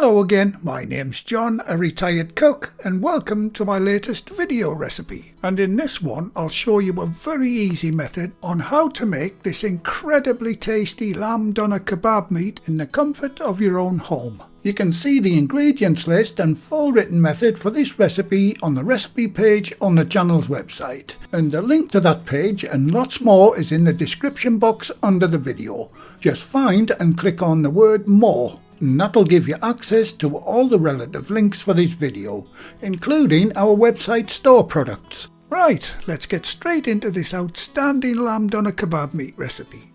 Hello again, my name's John, a retired cook, and welcome to my latest video recipe. And in this one I'll show you a very easy method on how to make this incredibly tasty lamb doner kebab meat in the comfort of your own home. You can see the ingredients list and full written method for this recipe on the recipe page on the channel's website. And the link to that page and lots more is in the description box under the video. Just find and click on the word more. And that'll give you access to all the relative links for this video, including our website store products. Right, let's get straight into this outstanding lamb doner kebab meat recipe.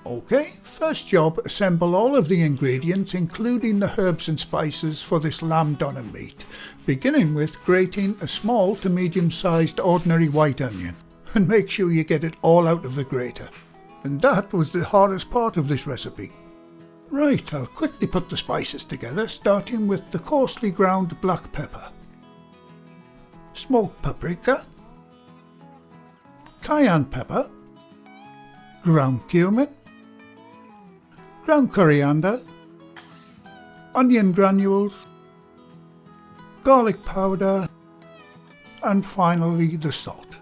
Okay, first job, assemble all of the ingredients including the herbs and spices for this lamb doner meat, beginning with grating a small to medium sized ordinary white onion, and make sure you get it all out of the grater. And that was the hardest part of this recipe. Right, I'll quickly put the spices together, starting with the coarsely ground black pepper, smoked paprika, cayenne pepper, ground cumin, ground coriander, onion granules, garlic powder, and finally the salt.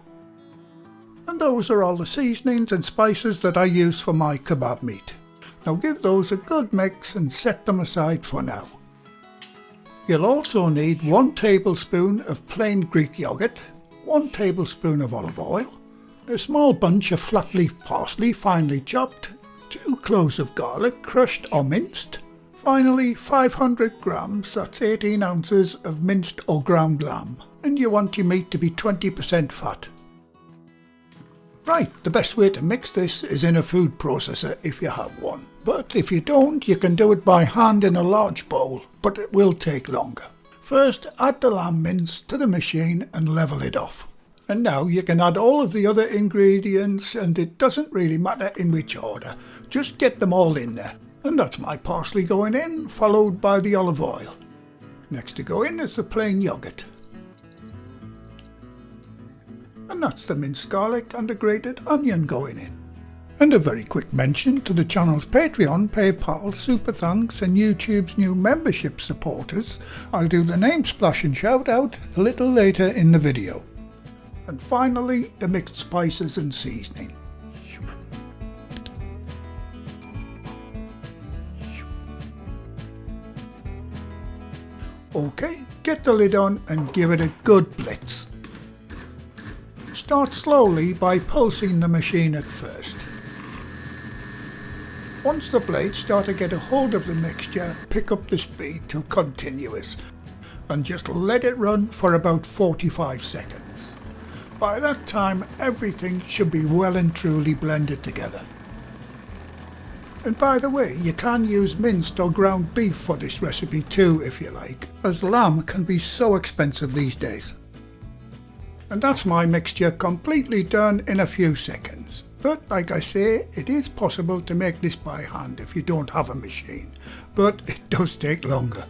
And those are all the seasonings and spices that I use for my kebab meat. Now give those a good mix and set them aside for now. You'll also need 1 tablespoon of plain Greek yogurt, 1 tablespoon of olive oil, a small bunch of flat leaf parsley finely chopped, 2 cloves of garlic crushed or minced, finally 500 grams, that's 18 ounces of minced or ground lamb, and you want your meat to be 20% fat. Right, the best way to mix this is in a food processor if you have one. But if you don't, you can do it by hand in a large bowl, but it will take longer. First, add the lamb mince to the machine and level it off. And now you can add all of the other ingredients, and it doesn't really matter in which order. Just get them all in there. And that's my parsley going in, followed by the olive oil. Next to go in is the plain yogurt. And that's the minced garlic and the grated onion going in. And a very quick mention to the channel's Patreon, PayPal, Super Thanks and YouTube's new membership supporters. I'll do the name splash and shout out a little later in the video. And finally, the mixed spices and seasoning. Okay, get the lid on and give it a good blitz. Start slowly by pulsing the machine at first. Once the blades start to get a hold of the mixture, pick up the speed to continuous and just let it run for about 45 seconds. By that time, everything should be well and truly blended together. And by the way, you can use minced or ground beef for this recipe too if you like, as lamb can be so expensive these days. And that's my mixture completely done in a few seconds. But like I say, it is possible to make this by hand if you don't have a machine, but it does take longer.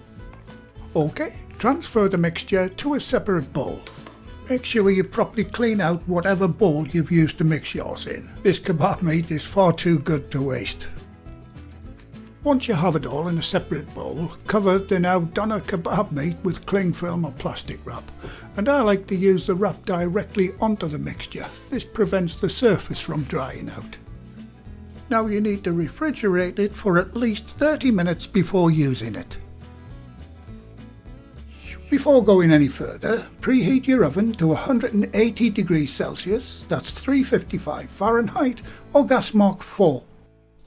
Okay, transfer the mixture to a separate bowl. Make sure you properly clean out whatever bowl you've used to mix yours in. This kebab meat is far too good to waste. Once you have it all in a separate bowl, cover the now doner kebab meat with cling film or plastic wrap, and I like to use the wrap directly onto the mixture. This prevents the surface from drying out. Now you need to refrigerate it for at least 30 minutes before using it. Before going any further, preheat your oven to 180 degrees Celsius, that's 355 Fahrenheit, or gas mark 4.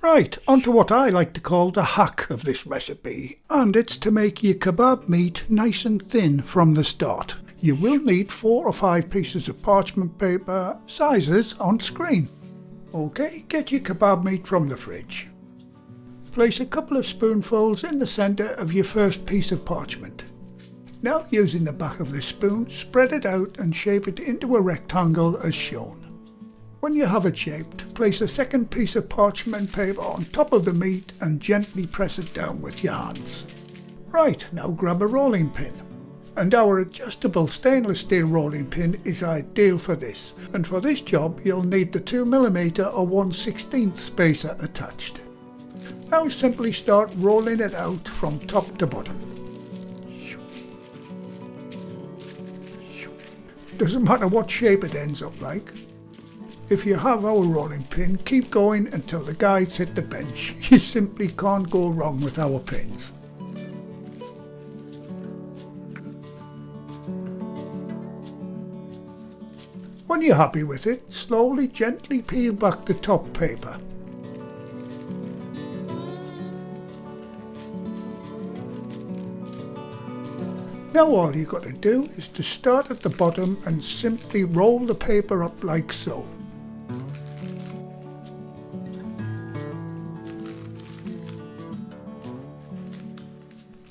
Right, onto what I like to call the hack of this recipe, and it's to make your kebab meat nice and thin from the start. You will need 4 or 5 pieces of parchment paper, sizes on screen. Okay, get your kebab meat from the fridge. Place a couple of spoonfuls in the centre of your first piece of parchment. Now using the back of the spoon, spread it out and shape it into a rectangle as shown. When you have it shaped, place a second piece of parchment paper on top of the meat and gently press it down with your hands. Right, now grab a rolling pin. And our adjustable stainless steel rolling pin is ideal for this. And for this job you'll need the 2mm or 1/16 spacer attached. Now simply start rolling it out from top to bottom. Doesn't matter what shape it ends up like. If you have our rolling pin, keep going until the guides hit the bench. You simply can't go wrong with our pins. When you're happy with it, slowly, gently peel back the top paper. Now all you've got to do is to start at the bottom and simply roll the paper up like so.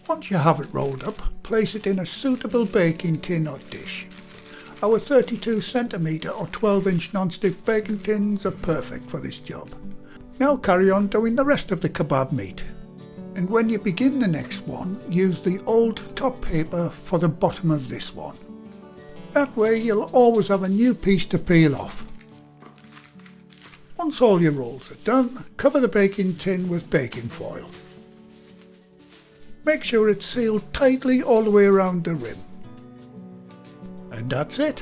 Once you have it rolled up, place it in a suitable baking tin or dish. Our 32cm or 12-inch non-stick baking tins are perfect for this job. Now carry on doing the rest of the kebab meat. And when you begin the next one, use the old top paper for the bottom of this one. That way you'll always have a new piece to peel off. Once all your rolls are done, cover the baking tin with baking foil. Make sure it's sealed tightly all the way around the rim. And that's it.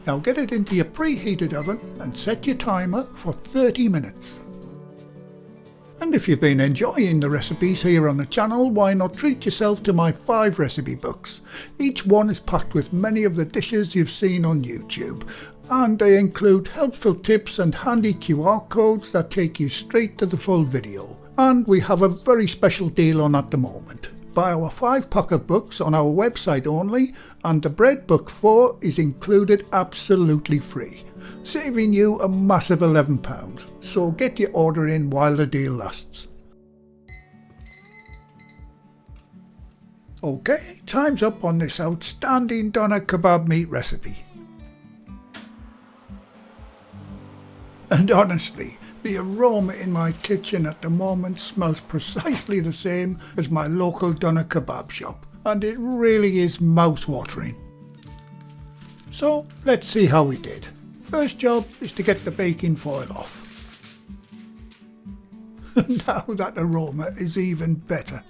Now get it into your preheated oven and set your timer for 30 minutes. And if you've been enjoying the recipes here on the channel, why not treat yourself to my 5 recipe books. Each one is packed with many of the dishes you've seen on YouTube, and they include helpful tips and handy QR codes that take you straight to the full video. And we have a very special deal on at the moment. Buy our 5-pack of books on our website only, and the bread book 4 is included absolutely free, saving you a massive £11. So get your order in while the deal lasts. Okay, time's up on this outstanding doner kebab meat recipe. And honestly, the aroma in my kitchen at the moment smells precisely the same as my local doner kebab shop, and it really is mouth-watering. So let's see how we did. First job is to get the baking foil off. Now that aroma is even better.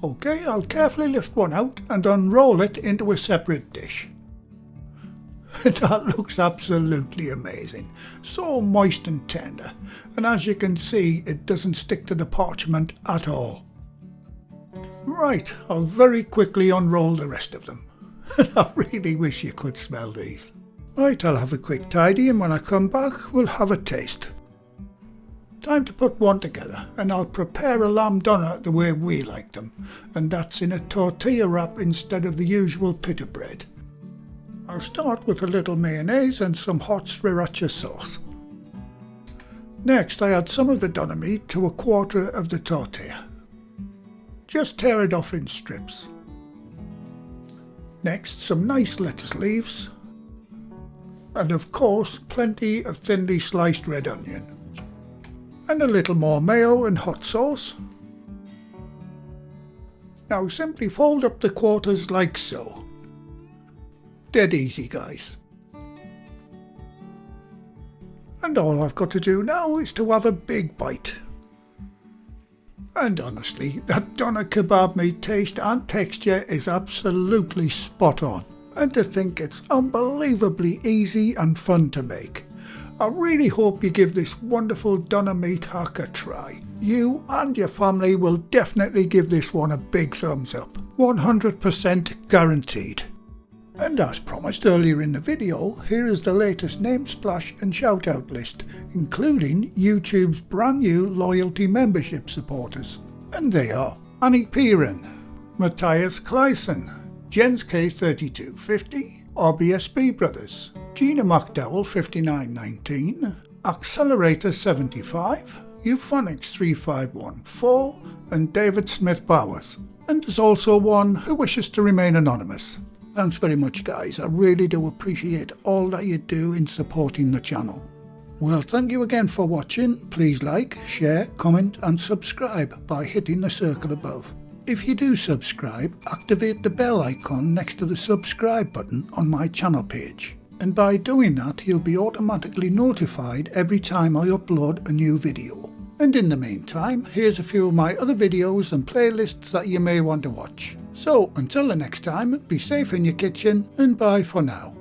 Okay, I'll carefully lift one out and unroll it into a separate dish. That looks absolutely amazing, so moist and tender, and as you can see it doesn't stick to the parchment at all. Right, I'll very quickly unroll the rest of them. I really wish you could smell these. Right, I'll have a quick tidy, and when I come back we'll have a taste. Time to put one together, and I'll prepare a lamb doner the way we like them, and that's in a tortilla wrap instead of the usual pita bread. I'll start with a little mayonnaise and some hot sriracha sauce. Next I add some of the doner meat to a quarter of the tortilla. Just tear it off in strips. Next some nice lettuce leaves. And of course plenty of thinly sliced red onion. And a little more mayo and hot sauce. Now simply fold up the quarters like so. Dead easy, guys. And all I've got to do now is to have a big bite. And honestly, that doner kebab meat taste and texture is absolutely spot on. And to think it's unbelievably easy and fun to make. I really hope you give this wonderful doner meat hack a try. You and your family will definitely give this one a big thumbs up. 100% guaranteed. And as promised earlier in the video, here is the latest name splash and shout out list, including YouTube's brand new loyalty membership supporters. And they are Annie Peeran, Matthias Kleisen, Jens K3250, RBSB Brothers, Gina McDowell 5919, Accelerator 75, Euphonics 3514 and David Smith Bowers. And there's also one who wishes to remain anonymous. Thanks very much guys, I really do appreciate all that you do in supporting the channel. Well, thank you again for watching. Please like, share, comment and subscribe by hitting the circle above. If you do subscribe, activate the bell icon next to the subscribe button on my channel page. And by doing that, you'll be automatically notified every time I upload a new video. And in the meantime, here's a few of my other videos and playlists that you may want to watch. So until the next time, be safe in your kitchen and bye for now.